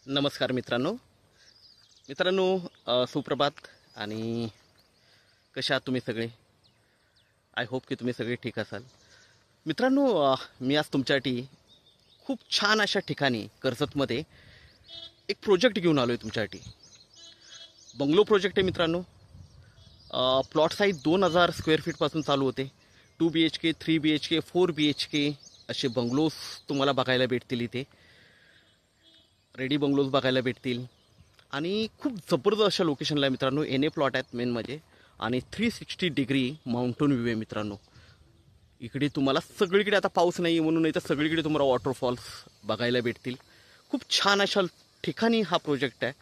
नमस्कार मित्रांनो सुप्रभात आणि कशा आहात तुम्ही सगळे। आय होप की तुम्ही सगळे ठीक असाल। मित्रांनो मी आज तुमच्यासाठी खूप छान अशा ठिकाणी कर्जतमध्ये एक प्रोजेक्ट घेऊन आलो आहे तुमच्यासाठी। बंगलो प्रोजेक्ट आहे मित्रांनो। प्लॉट साईज 2000 स्क्वेअर फीटपासून चालू होते। 2 BHK 3 BHK 4 BHK असे बंगलोज तुम्हाला बघायला भेटतील। इथे रेडी बंगलोज बघायला भेटतील आणि खूप जबरदस्त अशा लोकेशनला आहे मित्रांनो। एनए प्लॉट आहेत मेन म्हणजे, आणि 360 डिग्री माउंटन व्ह्यू आहे मित्रांनो। इकडे तुम्हाला सगळीकडे, आता पाऊस नाही म्हणून नाही तर सगळीकडे तुम्हाला वॉटरफॉल्स बघायला भेटतील। खूप छान अशा ठिकाणी हा प्रोजेक्ट आहे।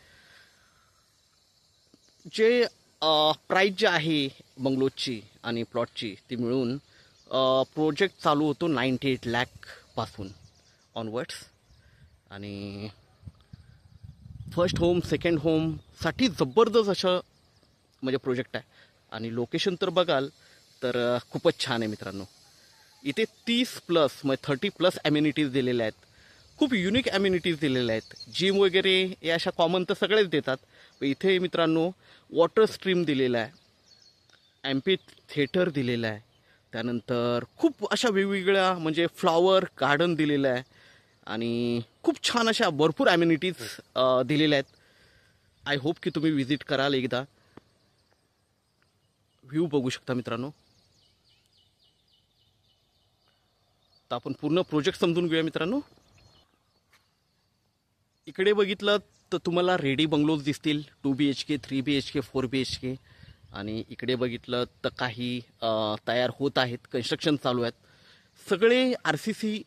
जे प्राईस जे आहे बंगलोजची आणि प्लॉटची ती मिळून प्रोजेक्ट चालू होतो 98 लाख पासून ऑनवर्ड्स। आणि फर्स्ट होम सेकंड होमसाठी जबरदस्त असं म्हणजे प्रोजेक्ट आहे। आणि लोकेशन तर बघाल तर खूपच छान आहे मित्रांनो। इथे 30+ म्हणजे 30+ ॲम्युनिटीज दिलेल्या आहेत। खूप युनिक ॲम्युनिटीज दिलेल्या आहेत। जिम वगैरे या अशा कॉमन तर सगळेच देतात, पण इथे मित्रांनो वॉटर स्ट्रीम दिलेला आहे, ॲम्पी थिएटर दिलेला आहे, त्यानंतर खूप अशा वेगवेगळ्या म्हणजे फ्लॉवर गार्डन दिलेलं आहे आणि खूप छान अशा भरपूर ॲम्युनिटीज दिलेल्या आहेत। आय होप की तुम्ही विजिट कराल एकदा। व्ह्यू बघू शकता मित्रांनो। तर आपण पूर्ण प्रोजेक्ट समजून घेऊया मित्रांनो। इकडे बघितलं तर तुम्हाला रेडी बंगलोज दिसतील 2 BHK 3 BHK 4 BHK, आणि इकडे बघितलं तर काही तयार होत आहेत, कन्स्ट्रक्शन चालू आहेत। सगळे RCC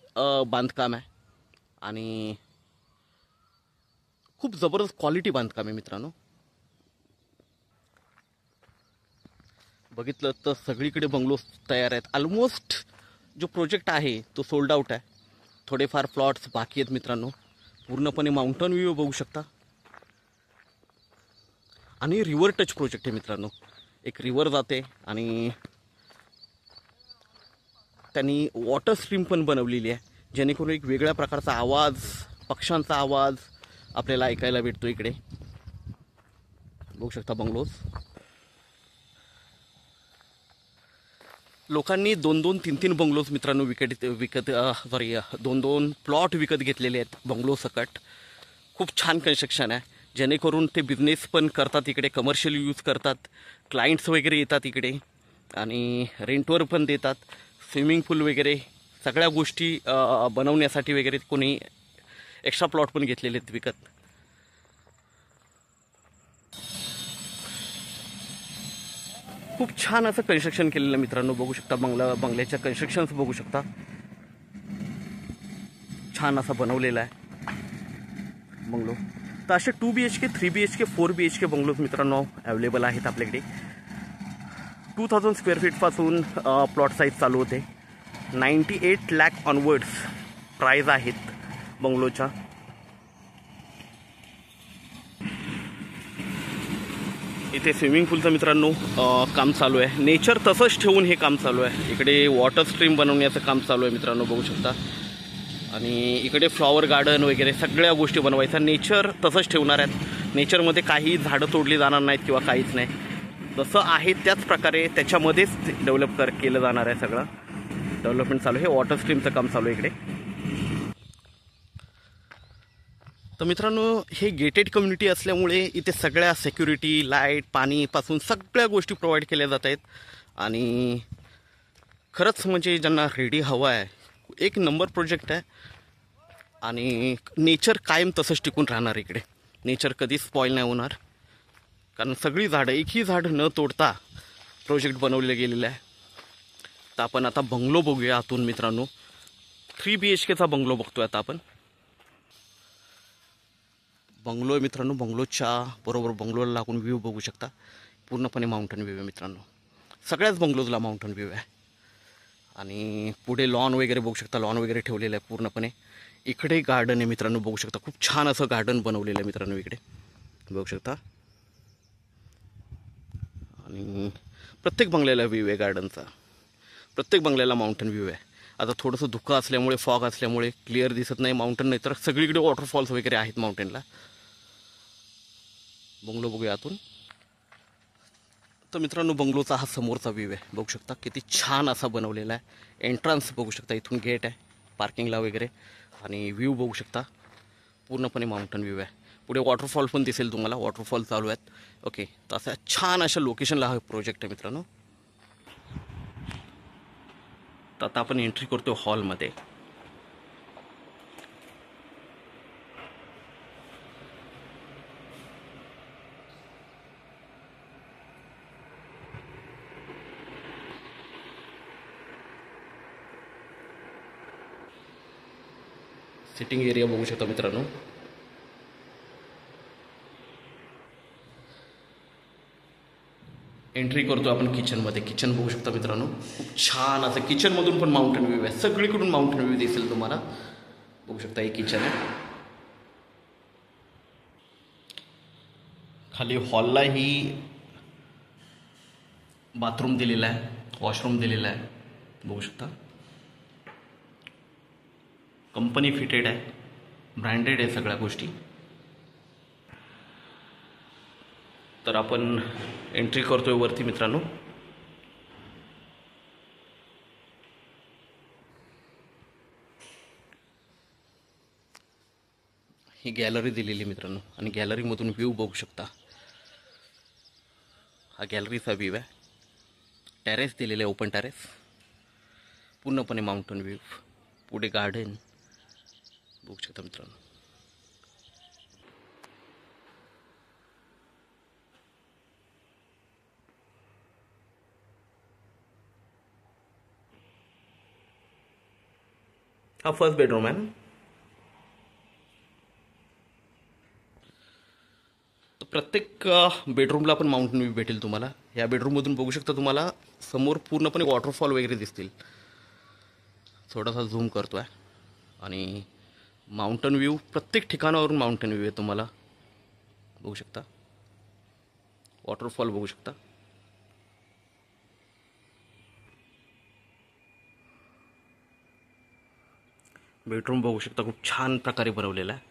बांधकाम आहे आणि खूप जबरदस्त क्वालिटी बांधकाम आहे मित्रांनो। बघितलं तर सगळीकडे बंगलोज तयार आहेत। ऑलमोस्ट जो प्रोजेक्ट आहे तो सोल्ड आउट आहे। थोडेफार प्लॉट्स बाकी आहेत मित्रांनो। पूर्णपणे माउंटन व्ह्यू बघू शकता आणि रिव्हर टच प्रोजेक्ट आहे मित्रांनो। एक रिव्हर जाते आणि त्यांनी वॉटर स्ट्रीम पण बनवलेली आहे, जेणेकरून एक वेगळ्या प्रकारचा आवाज, पक्ष्यांचा आवाज आपल्याला ऐकायला भेटतो। इकडे बघू शकता बंगलोज। लोकांनी 2-2 3-3 बंगलोज मित्रांनो विकत 2-2 प्लॉट विकत घेतलेले आहेत बंगलो सकट। खूप छान कन्स्ट्रक्शन आहे, जेणेकरून ते बिझनेस पण करतात, इकडे कमर्शियल यूज करतात, क्लायंट्स वगैरे येतात इकडे आणि रेंटवर पण देतात। स्विमिंग पूल वगैरे सगळ्या गोष्टी बनवण्यासाठी वगैरे कोणी एक्स्ट्रा प्लॉट पण घेतलेले आहेत विकत। खूप छान असं कन्स्ट्रक्शन केलेलं मित्रांनो। बघू शकता बंगल्याच्या कन्स्ट्रक्शन्स बघू शकता, छान असा बनवलेला आहे बंगलो। तर असे 2 BHK 3 BHK 4 BHK बंगलोज मित्रांनो अवेलेबल आहेत आपल्याकडे। 2000 स्क्वेअर फीटपासून प्लॉट साईज चालू होते। 98 लाख ऑनवर्ड्स प्राईज आहेत बंगलोच्या। इथे स्विमिंग पूलचं मित्रांनो काम चालू आहे। नेचर तसंच ठेवून हे काम चालू आहे। इकडे वॉटर स्ट्रीम बनवण्याचं काम चालू आहे मित्रांनो, बघू शकता। आणि इकडे फ्लॉवर गार्डन वगैरे सगळ्या गोष्टी बनवायच्या, नेचर तसंच ठेवणार आहेत। नेचरमध्ये काही झाडं तोडली जाणार नाहीत किंवा काहीच नाही, जसं आहे त्याच प्रकारे त्याच्यामध्येच डेव्हलप केलं जाणार आहे। सगळं डेव्हलपमेंट चालू आहे। वॉटर स्ट्रीमचं काम चालू आहे इकडे। तर मित्रांनो हे गेटेड कम्युनिटी असल्यामुळे इथे सगळ्या सिक्युरिटी, लाईट, पाणीपासून सगळ्या गोष्टी प्रोव्हाइड केल्या जात आहेत। आणि खरंच म्हणजे ज्यांना रेडी हवा आहे, एक नंबर प्रोजेक्ट आहे। आणि नेचर कायम तसंच टिकून राहणार इकडे, नेचर कधीच स्पॉईल नाही होणार, कारण सगळी झाडं, एकही झाड न तोडता प्रोजेक्ट बनवले गेलेलं आहे। तर आपण आता बंगलो बघूया आतून मित्रांनो। 3 BHKचा बंगलो बघतोय आता आपण। बंगलो आहे मित्रांनो, बंगलोच्या बरोबर बंगलोला लागून व्ह्यू बघू शकता, पूर्णपणे माउंटन व्ह्यू आहे मित्रांनो। सगळ्याच बंगलोजला माउंटन व्ह्यू आहे। आणि पुढे लॉन वगैरे बघू शकता, लॉन वगैरे ठेवलेलं आहे पूर्णपणे। इकडे गार्डन आहे मित्रांनो, बघू शकता, खूप छान असं गार्डन बनवलेलं आहे मित्रांनो इकडे, बघू शकता। आणि प्रत्येक बंगल्याला व्ह्यू आहे गार्डनचा, प्रत्येक बंगल्याला माउंटन व्ह्यू आहे। आता थोडंसं धुकं असल्यामुळे, फॉग असल्यामुळे क्लिअर दिसत नाही माउंटन, नाही तर सगळीकडे वॉटरफॉल्स वगैरे आहेत माउंटेनला. बंगलो बघूया आतून. तर मित्रांनो, बंगलोचा हा समोरचा व्ह्यू आहे, बघू शकता किती छान असा बनवलेला आहे. एंट्रन्स बघू शकता, इथून गेट आहे पार्किंगला वगैरे, आणि व्ह्यू बघू शकता पूर्णपणे माउंटन व्ह्यू आहे. पुढे वॉटरफॉल पण दिसेल तुम्हाला, वॉटरफॉल चालू आहेत. ओके, तर असा छान अशा लोकेशनला हा प्रोजेक्ट आहे मित्रांनो. तर आता आपण एंट्री करतो हॉलमध्ये. सिटिंग एरिया बघू शकता मित्रांनो. एंट्री करतो आपण किचनमध्ये. किचन बघू शकता मित्रांनो, खूप छान असं किचनमधून पण माउंटन व्ह्यू आहे, सगळीकडून माउंटन व्ह्यू दिसेल तुम्हाला. बघू शकता हे किचन आहे. खाली हॉललाही बाथरूम दिलेला आहे, वॉशरूम दिलेला आहे, बघू शकता. कंपनी फिटेड आहे, ब्रँडेड आहे सगळ्या गोष्टी. तर आपण एंट्री करतोय वरती मित्रांनो. ही गॅलरी दिलेली मित्रांनो, आणि गॅलरीमधून व्ह्यू बघू शकता. हा गॅलरीचा व्ह्यू आहे. टेरेस दिलेलं आहे, ओपन टेरेस, पूर्णपणे माउंटन व्ह्यू. पुढे गार्डन बघू शकता मित्रांनो. हा फर्स्ट बेडरूम आहे. तर प्रत्येक बेडरूमला पण माउंटन व्ह्यू भेटेल तुम्हाला. या बेडरूममधून बघू शकता तुम्हाला समोर पूर्णपणे वॉटरफॉल वगैरे दिसतील. थोडासा झूम करतो आहे, आणि माउंटन व्ह्यू प्रत्येक ठिकाणावरून माउंटन व्ह्यू आहे तुम्हाला, बघू शकता. वॉटरफॉल बघू शकता. बेडरूम बघू शकता, खूप छान प्रकारे बनवलेला आहे.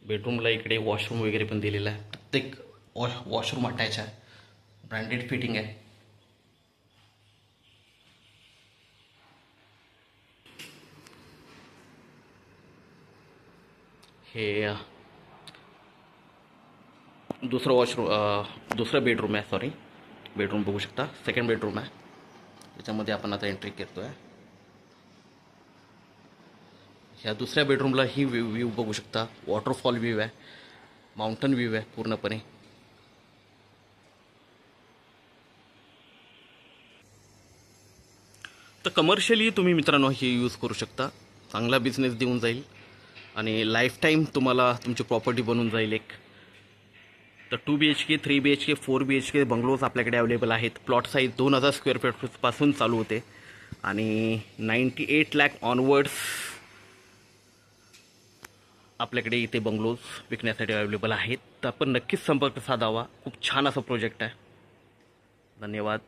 बेडरूमला इकडे वॉशरूम वगैरे पण दिलेला आहे. प्रत्येक वॉशरूम अटॅच आहे, ब्रँडेड फिटिंग आहे. हे दुसरं बेडरूम आहे, सॉरी. बेडरूम बघू शकता, सेकंड बेडरूम आहे. त्याच्यामध्ये आपण आता एंट्री करतो आहे. ह्या दुसऱ्या बेडरूमला ही व्ह्यू बघू शकता. वॉटरफॉल व्ह्यू आहे, माउंटन व्ह्यू आहे पूर्णपणे. तर कमर्शियली तुम्ही मित्रांनो हे यूज करू शकता. चांगला बिझनेस देऊन जाईल, आणि लाईफ टाईम तुम्हाला तुमची प्रॉपर्टी बनून जाईल एक. तर 2 BHK, 3 BHK, 4 BHK बंगलोज आपल्याकडे अवेलेबल आहेत. प्लॉट साईज 2000 स्क्वेअर फीटपासून चालू होते, आणि 98 लाख ऑनवर्ड्स आपल्याकडे इथे बंगलोज विकण्यासाठी अवेलेबल आहेत. तर आपण नक्कीच संपर्क साधावा. खूप छान असा प्रोजेक्ट आहे. धन्यवाद.